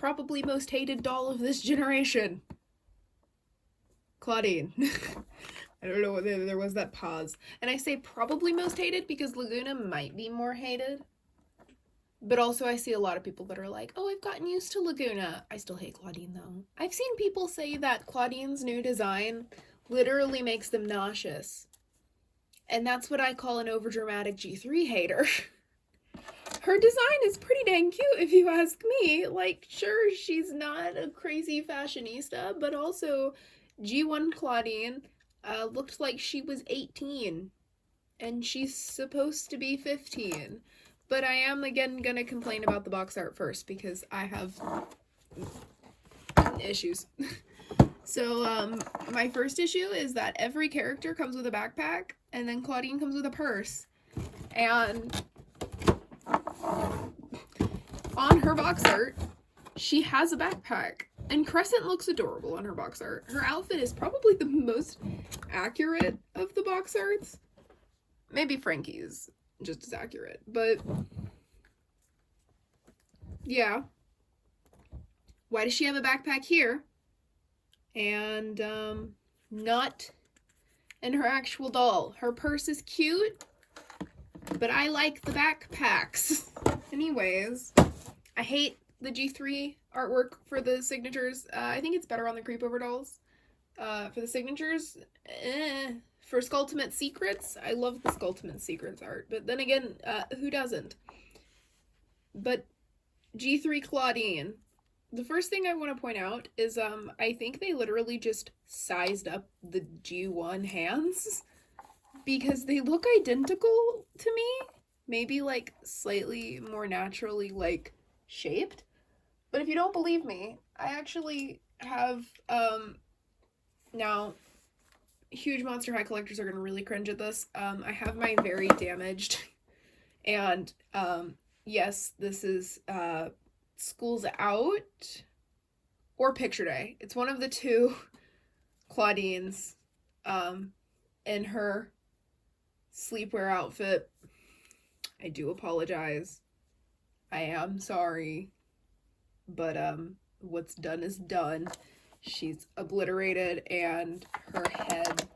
probably most hated doll of this generation. Clawdeen. I don't know whether there was that pause. And I say probably most hated because Lagoona might be more hated. But also I see a lot of people that are like, oh, I've gotten used to Lagoona. I still hate Clawdeen though. I've seen people say that Clawdeen's new design literally makes them nauseous. And that's what I call an overdramatic G3 hater. Her design is pretty dang cute if you ask me. Like, sure, she's not a crazy fashionista, but also G1 Clawdeen looked like she was 18 and she's supposed to be 15. But I am again gonna complain about the box art first because I have issues. So my first issue is that every character comes with a backpack and then Clawdeen comes with a purse. And on her box art, she has a backpack. And Crescent looks adorable on her box art. Her outfit is probably the most accurate of the box arts. Maybe Frankie's just as accurate, but yeah. Why does she have a backpack here? And not in her actual doll. Her purse is cute, but I like the backpacks. Anyways, I hate the G3 artwork for the signatures. I think it's better on the Creepover dolls. For the signatures, For Skulltimate Secrets, I love the Skulltimate Secrets art. But then again, who doesn't? But G3 Clawdeen. The first thing I want to point out is I think they literally just sized up the G1 hands because they look identical to me. Maybe like slightly more naturally like shaped. But if you don't believe me, I actually have now huge Monster High collectors are going to really cringe at this. I have my very damaged and yes, this is School's Out or Picture Day. It's one of the two Clawdeens in her sleepwear outfit. I do apologize. I am sorry. But what's done is done. She's obliterated and her head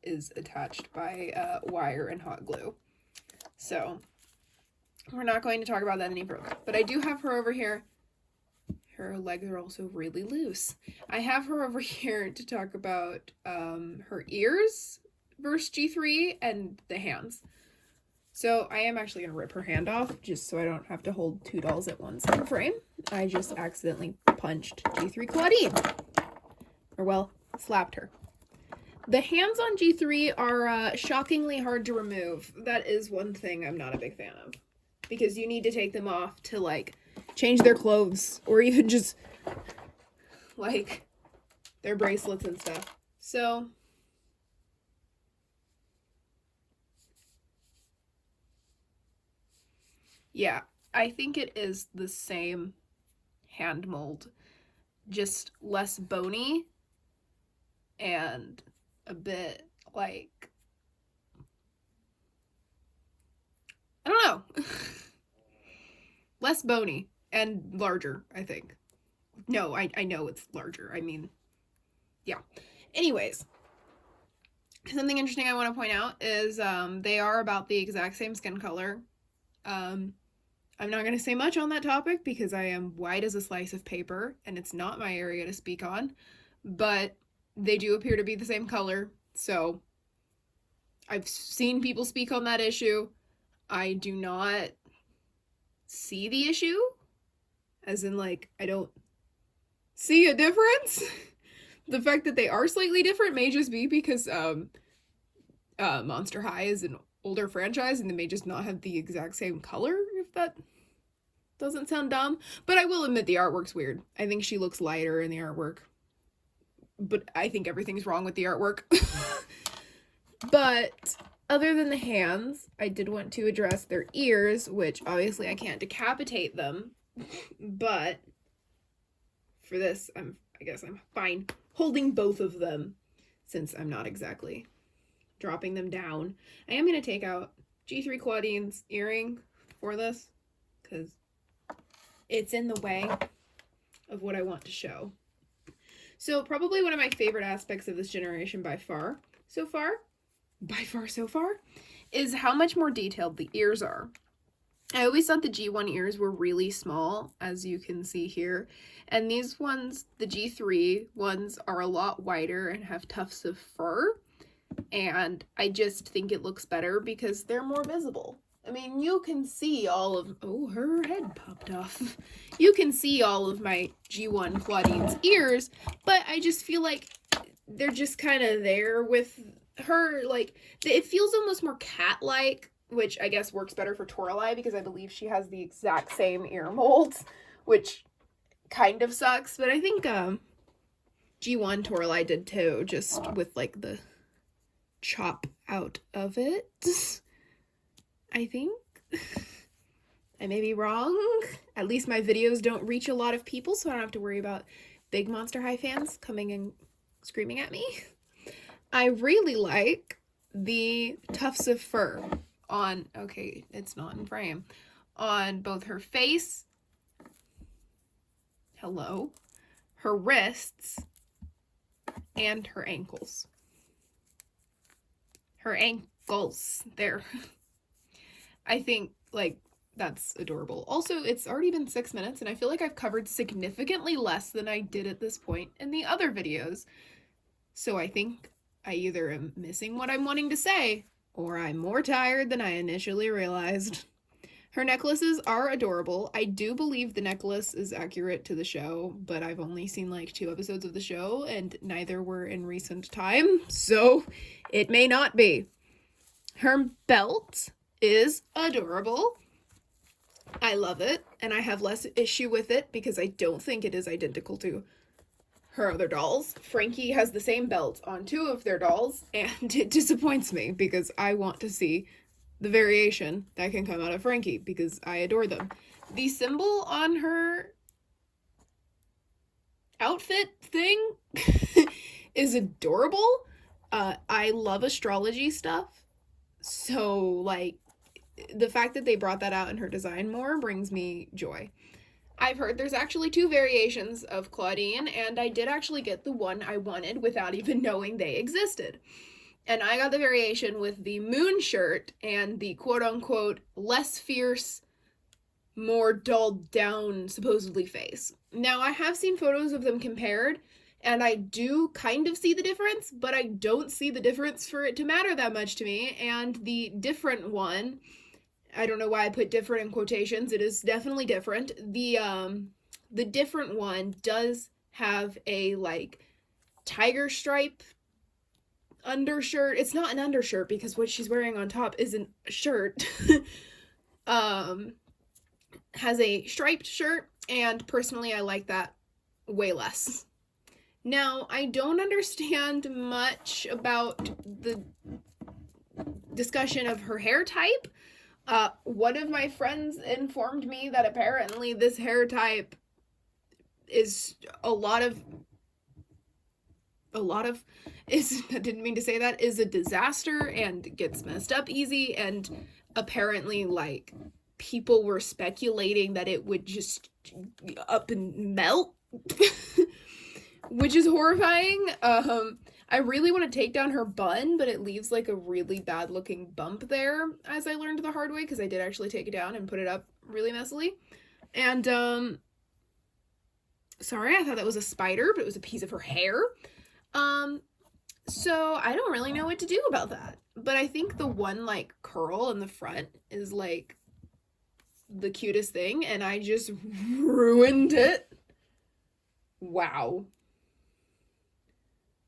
is attached by wire and hot glue. So we're not going to talk about that any further. But I do have her over here. Her legs are also really loose. I have her over here to talk about her ears versus G3 and the hands. So I am actually going to rip her hand off just so I don't have to hold two dolls at once in frame. I just accidentally punched G3 Clawdeen. Or well, slapped her. The hands on G3 are shockingly hard to remove. That is one thing I'm not a big fan of. Because you need to take them off to, like, change their clothes. Or even just, like, their bracelets and stuff. So yeah, I think it is the same hand mold. Just less bony. And a bit, like, I don't know. Less bony and larger, I think. No, I know it's larger. I mean, yeah. Anyways, something interesting I want to point out is they are about the exact same skin color. I'm not going to say much on that topic because I am white as a slice of paper and it's not my area to speak on. But they do appear to be the same color. So I've seen people speak on that issue. I do not see the issue. As in, like, I don't see a difference. The fact that they are slightly different may just be because Monster High is an older franchise and they may just not have the exact same color, if that doesn't sound dumb. But I will admit the artwork's weird. I think she looks lighter in the artwork. But I think everything's wrong with the artwork. But other than the hands, I did want to address their ears, which obviously I can't decapitate them. But for this, I guess I'm fine holding both of them since I'm not exactly dropping them down. I am going to take out G3 Clawdeen's earring for this because it's in the way of what I want to show. So probably one of my favorite aspects of this generation by far so far, is how much more detailed the ears are. I always thought the G1 ears were really small, as you can see here. And these ones, the G3 ones, are a lot wider and have tufts of fur. And I just think it looks better because they're more visible. I mean, you can see all of... Oh, her head popped off. You can see all of my G1 Clawdeen's ears, but I just feel like they're just kind of there with her. Like, it feels almost more cat-like, which I guess works better for Toralei because I believe she has the exact same ear molds, which kind of sucks. But I think G1 Toralei did too, just with like the chop out of it. I think. I may be wrong. At least my videos don't reach a lot of people, so I don't have to worry about big Monster High fans coming and screaming at me. I really like the tufts of fur on, okay, it's not in frame, on both her face, hello, her wrists, and her ankles. Her ankles, there. I think, like, that's adorable. Also, it's already been 6 minutes, and I feel like I've covered significantly less than I did at this point in the other videos. So I think I either am missing what I'm wanting to say, or I'm more tired than I initially realized. Her necklaces are adorable. I do believe the necklace is accurate to the show, but I've only seen like 2 episodes of the show, and neither were in recent time, so it may not be. Her belt is adorable. I love it, and I have less issue with it because I don't think it is identical to her other dolls. Frankie has the same belt on 2 of their dolls, and it disappoints me because I want to see the variation that can come out of Frankie because I adore them. The symbol on her outfit thing is adorable. I love astrology stuff, so like the fact that they brought that out in her design more brings me joy. I've heard there's actually 2 variations of Clawdeen, and I did actually get the one I wanted without even knowing they existed. And I got the variation with the moon shirt and the quote-unquote less fierce, more dulled down, supposedly, face. Now, I have seen photos of them compared, and I do kind of see the difference, but I don't see the difference for it to matter that much to me. And the different one, I don't know why I put different in quotations, it is definitely different. The different one does have a, like, tiger stripe undershirt. It's not an undershirt because what she's wearing on top isn't a shirt. Has a striped shirt, and personally I like that way less. Now, I don't understand much about the discussion of her hair type. One of my friends informed me that apparently this hair type is I didn't mean to say that, is a disaster and gets messed up easy, and apparently, like, people were speculating that it would just up and melt, which is horrifying. I really want to take down her bun, but it leaves, like, a really bad looking bump there, as I learned the hard way, because I did actually take it down and put it up really messily. And, sorry, I thought that was a spider, but it was a piece of her hair. So I don't really know what to do about that. But I think the one, like, curl in the front is, like, the cutest thing, and I just ruined it. Wow.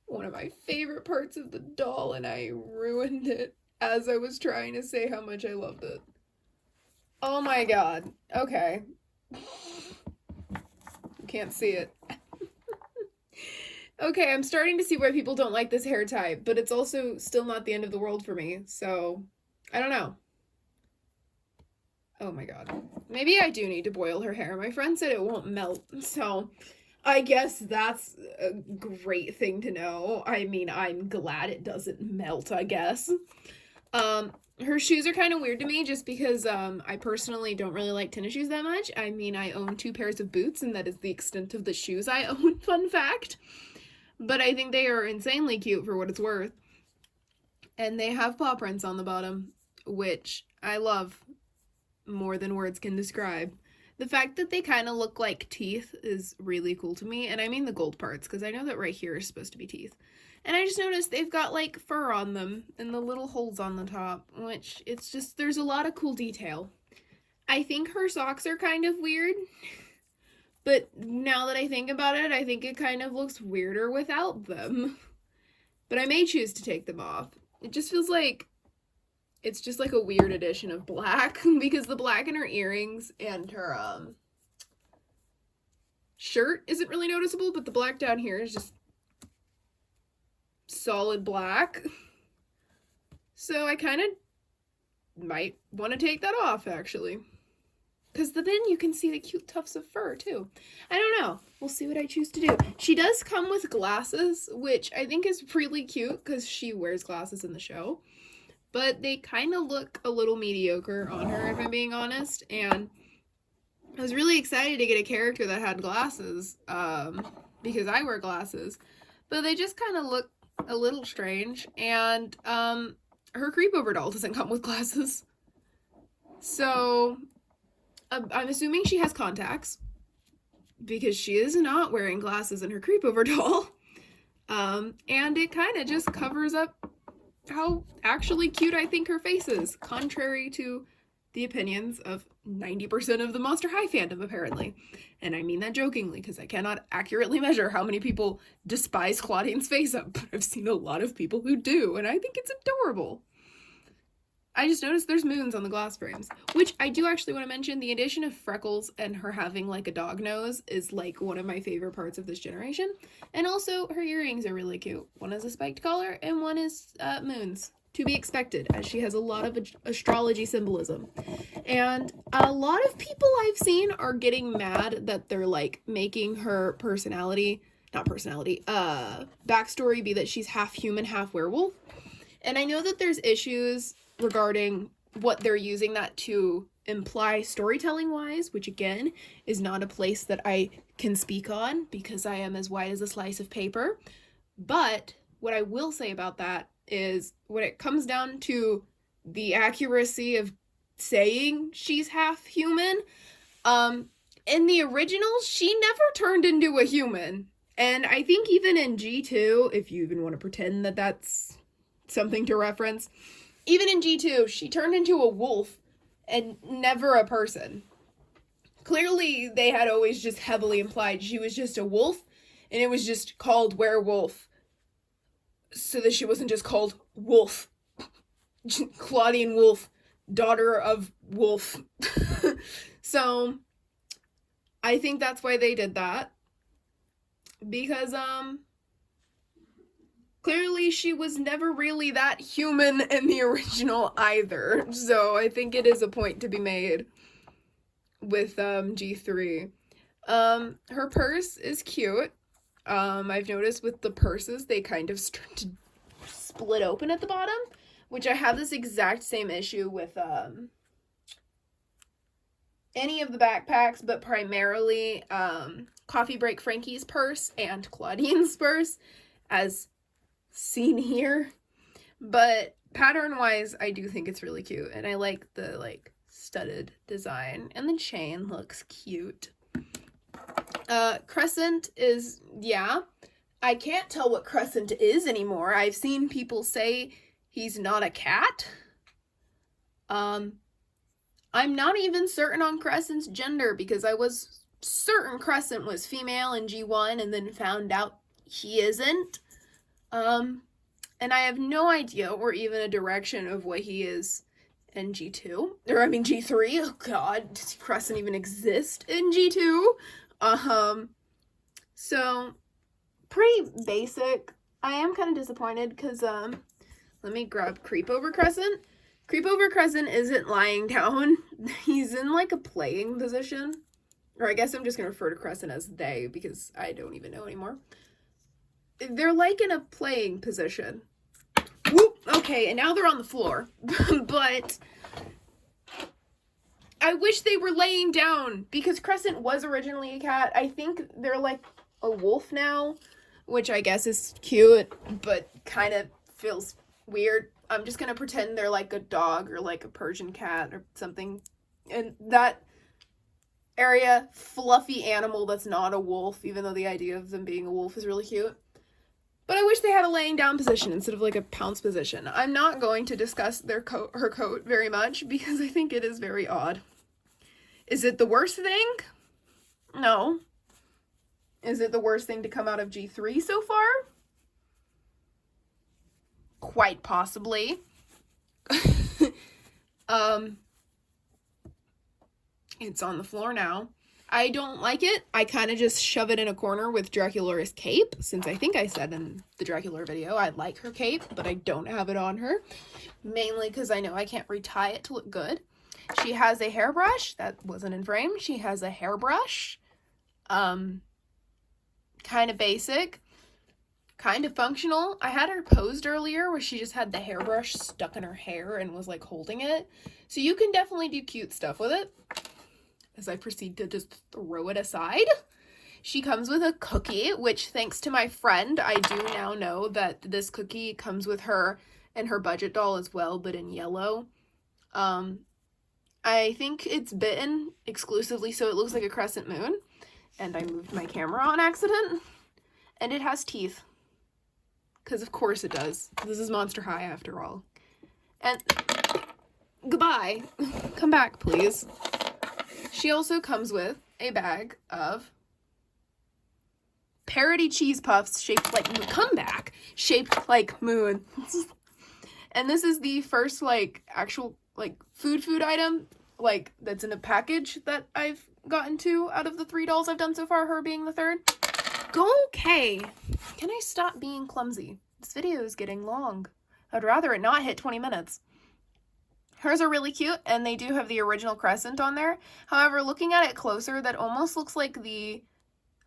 One of my favorite parts of the doll, and I ruined it as I was trying to say how much I loved it. Oh my god. Okay. You can't see it. Okay, I'm starting to see why people don't like this hair type, but it's also still not the end of the world for me, so I don't know. Oh my god. Maybe I do need to boil her hair. My friend said it won't melt, so I guess that's a great thing to know. I mean, I'm glad it doesn't melt, I guess. Her shoes are kind of weird to me just because I personally don't really like tennis shoes that much. I mean, I own 2 pairs of boots, and that is the extent of the shoes I own, fun fact. But I think they are insanely cute for what it's worth. And they have paw prints on the bottom, which I love more than words can describe. The fact that they kind of look like teeth is really cool to me, and I mean the gold parts, because I know that right here is supposed to be teeth. And I just noticed they've got like fur on them and the little holes on the top, which it's just, there's a lot of cool detail. I think her socks are kind of weird, but now that I think about it, I think it kind of looks weirder without them. But I may choose to take them off. It just feels like it's just like a weird addition of black, because the black in her earrings and her shirt isn't really noticeable, but the black down here is just solid black. So I kind of might want to take that off, actually. Because then you can see the cute tufts of fur, too. I don't know. We'll see what I choose to do. She does come with glasses, which I think is really cute because she wears glasses in the show. But they kind of look a little mediocre on her, if I'm being honest. And I was really excited to get a character that had glasses, because I wear glasses. But they just kind of look a little strange. And her creepover doll doesn't come with glasses. So I'm assuming she has contacts, because she is not wearing glasses in her creepover doll. And it kind of just covers up how actually cute I think her face is, contrary to the opinions of 90% of the Monster High fandom, apparently. And I mean that jokingly, because I cannot accurately measure how many people despise Clawdeen's face up, but I've seen a lot of people who do, and I think it's adorable. I just noticed there's moons on the glass frames, which I do actually want to mention. The addition of freckles and her having like a dog nose is like one of my favorite parts of this generation. And also her earrings are really cute. One is a spiked collar and one is moons. To be expected, as she has a lot of astrology symbolism. And a lot of people I've seen are getting mad that they're like making her backstory be that she's half human, half werewolf. And I know that there's issues regarding what they're using that to imply storytelling wise, which again is not a place that I can speak on because I am as white as a slice of paper. But what I will say about that is when it comes down to the accuracy of saying she's half human, in the originals, she never turned into a human. And I think even in G2, if you even want to pretend that that's something to reference, even in G2, she turned into a wolf and never a person. Clearly, they had always just heavily implied she was just a wolf, and it was just called werewolf, so that she wasn't just called Wolf. Clawdeen Wolf, daughter of Wolf. So, I think that's why they did that. Because, clearly she was never really that human in the original either. So I think it is a point to be made with G3. Her purse is cute. I've noticed with the purses, they kind of start to split open at the bottom, which I have this exact same issue with any of the backpacks, but primarily Coffee Break Frankie's purse and Clawdeen's purse, as seen here. But pattern wise, I do think it's really cute, and I like the like studded design, and the chain looks cute. Crescent is, yeah, I can't tell what Crescent is anymore. I've seen people say he's not a cat. I'm not even certain on Crescent's gender, because I was certain Crescent was female in G1 and then found out he isn't. And I have no idea or even a direction of what he is in G2. Or, I mean, G3. Oh, God. Does Crescent even exist in G2? So, pretty basic. I am kind of disappointed because, let me grab Creepover Crescent. Creepover Crescent isn't lying down. He's in, like, a playing position. Or I guess I'm just going to refer to Crescent as they, because I don't even know anymore. They're, like, in a playing position. Whoop! Okay. Okay, and now they're on the floor. But I wish they were laying down, because Crescent was originally a cat. I think they're like a wolf now, which I guess is cute, but kind of feels weird. I'm just gonna pretend they're like a dog or like a Persian cat or something. And that area, fluffy animal that's not a wolf, even though the idea of them being a wolf is really cute. But I wish they had a laying down position instead of like a pounce position. I'm not going to discuss her coat very much because I think it is very odd. Is it the worst thing? No. Is it the worst thing to come out of G3 so far? Quite possibly. It's on the floor now. I don't like it. I kind of just shove it in a corner with Draculaura's cape, since I think I said in the Draculaura video I like her cape, but I don't have it on her. Mainly because I know I can't retie it to look good. She has a hairbrush. That wasn't in frame. She has a hairbrush. Kind of basic. Kind of functional. I had her posed earlier where she just had the hairbrush stuck in her hair and was like holding it. So you can definitely do cute stuff with it. As I proceed to just throw it aside. She comes with a cookie, which thanks to my friend, I do now know that this cookie comes with her and her budget doll as well, but in yellow. I think it's bitten exclusively so it looks like a crescent moon. And I moved my camera on accident. And it has teeth. Because of course it does. This is Monster High after all. And goodbye. Come back, please. She also comes with a bag of parody cheese puffs shaped like comeback, shaped like moon. And this is the first like actual like food item like that's in a package that I've gotten to out of the 3 dolls I've done so far, her being the 3rd. Okay, can I stop being clumsy? This video is getting long. I'd rather it not hit 20 minutes. Hers are really cute, and they do have the original Crescent on there. However, looking at it closer, that almost looks like the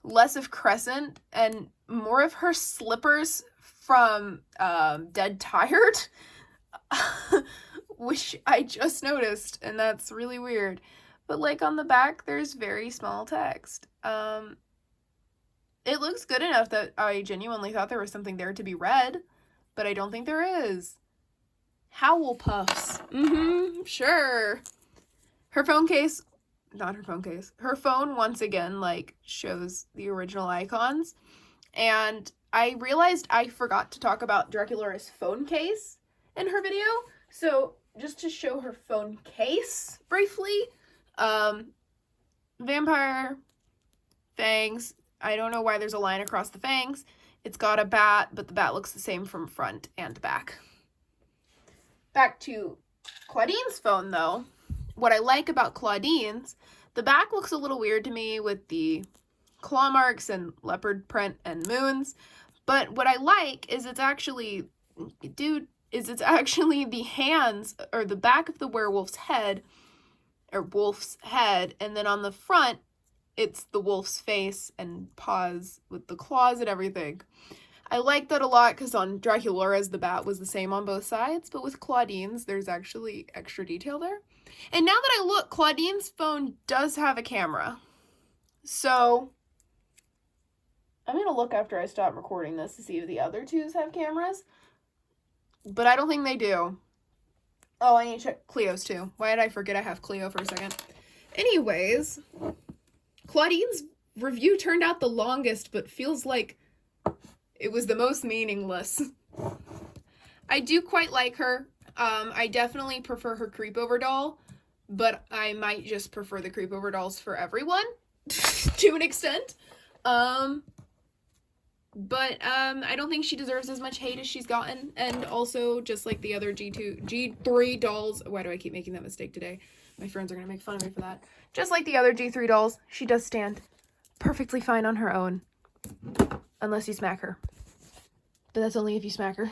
less of Crescent and more of her slippers from Dead Tired, which I just noticed, and that's really weird. But like on the back, there's very small text. It looks good enough that I genuinely thought there was something there to be read, but I don't think there is. Howl puffs. Sure. Her phone case, not her phone case, her phone once again, like, shows the original icons. And I realized I forgot to talk about Draculaura's phone case in her video. So, just to show her phone case briefly, vampire, fangs. I don't know why there's a line across the fangs. It's got a bat, but the bat looks the same from front and back. Back to Clawdeen's phone, though. What I like about Clawdeen's, the back looks a little weird to me with the claw marks and leopard print and moons. But what I like is it's actually the hands, or the back of the werewolf's head, or wolf's head, and then on the front, it's the wolf's face and paws with the claws and everything. I like that a lot because on Draculaura's, the bat was the same on both sides, but with Clawdeen's, there's actually extra detail there. And now that I look, Clawdeen's phone does have a camera. So, I'm going to look after I stop recording this to see if the other twos have cameras. But I don't think they do. Oh, I need to check Cleo's too. Why did I forget I have Cleo for a second? Anyways, Clawdeen's review turned out the longest, but feels like it was the most meaningless. I do quite like her. I definitely prefer her creepover doll, but I might just prefer the creepover dolls for everyone to an extent. But I don't think she deserves as much hate as she's gotten. And also, just like the other G3 dolls, why do I keep making that mistake today? My friends are gonna make fun of me for that. Just like the other G3 dolls, she does stand perfectly fine on her own. Unless you smack her. But that's only if you smack her.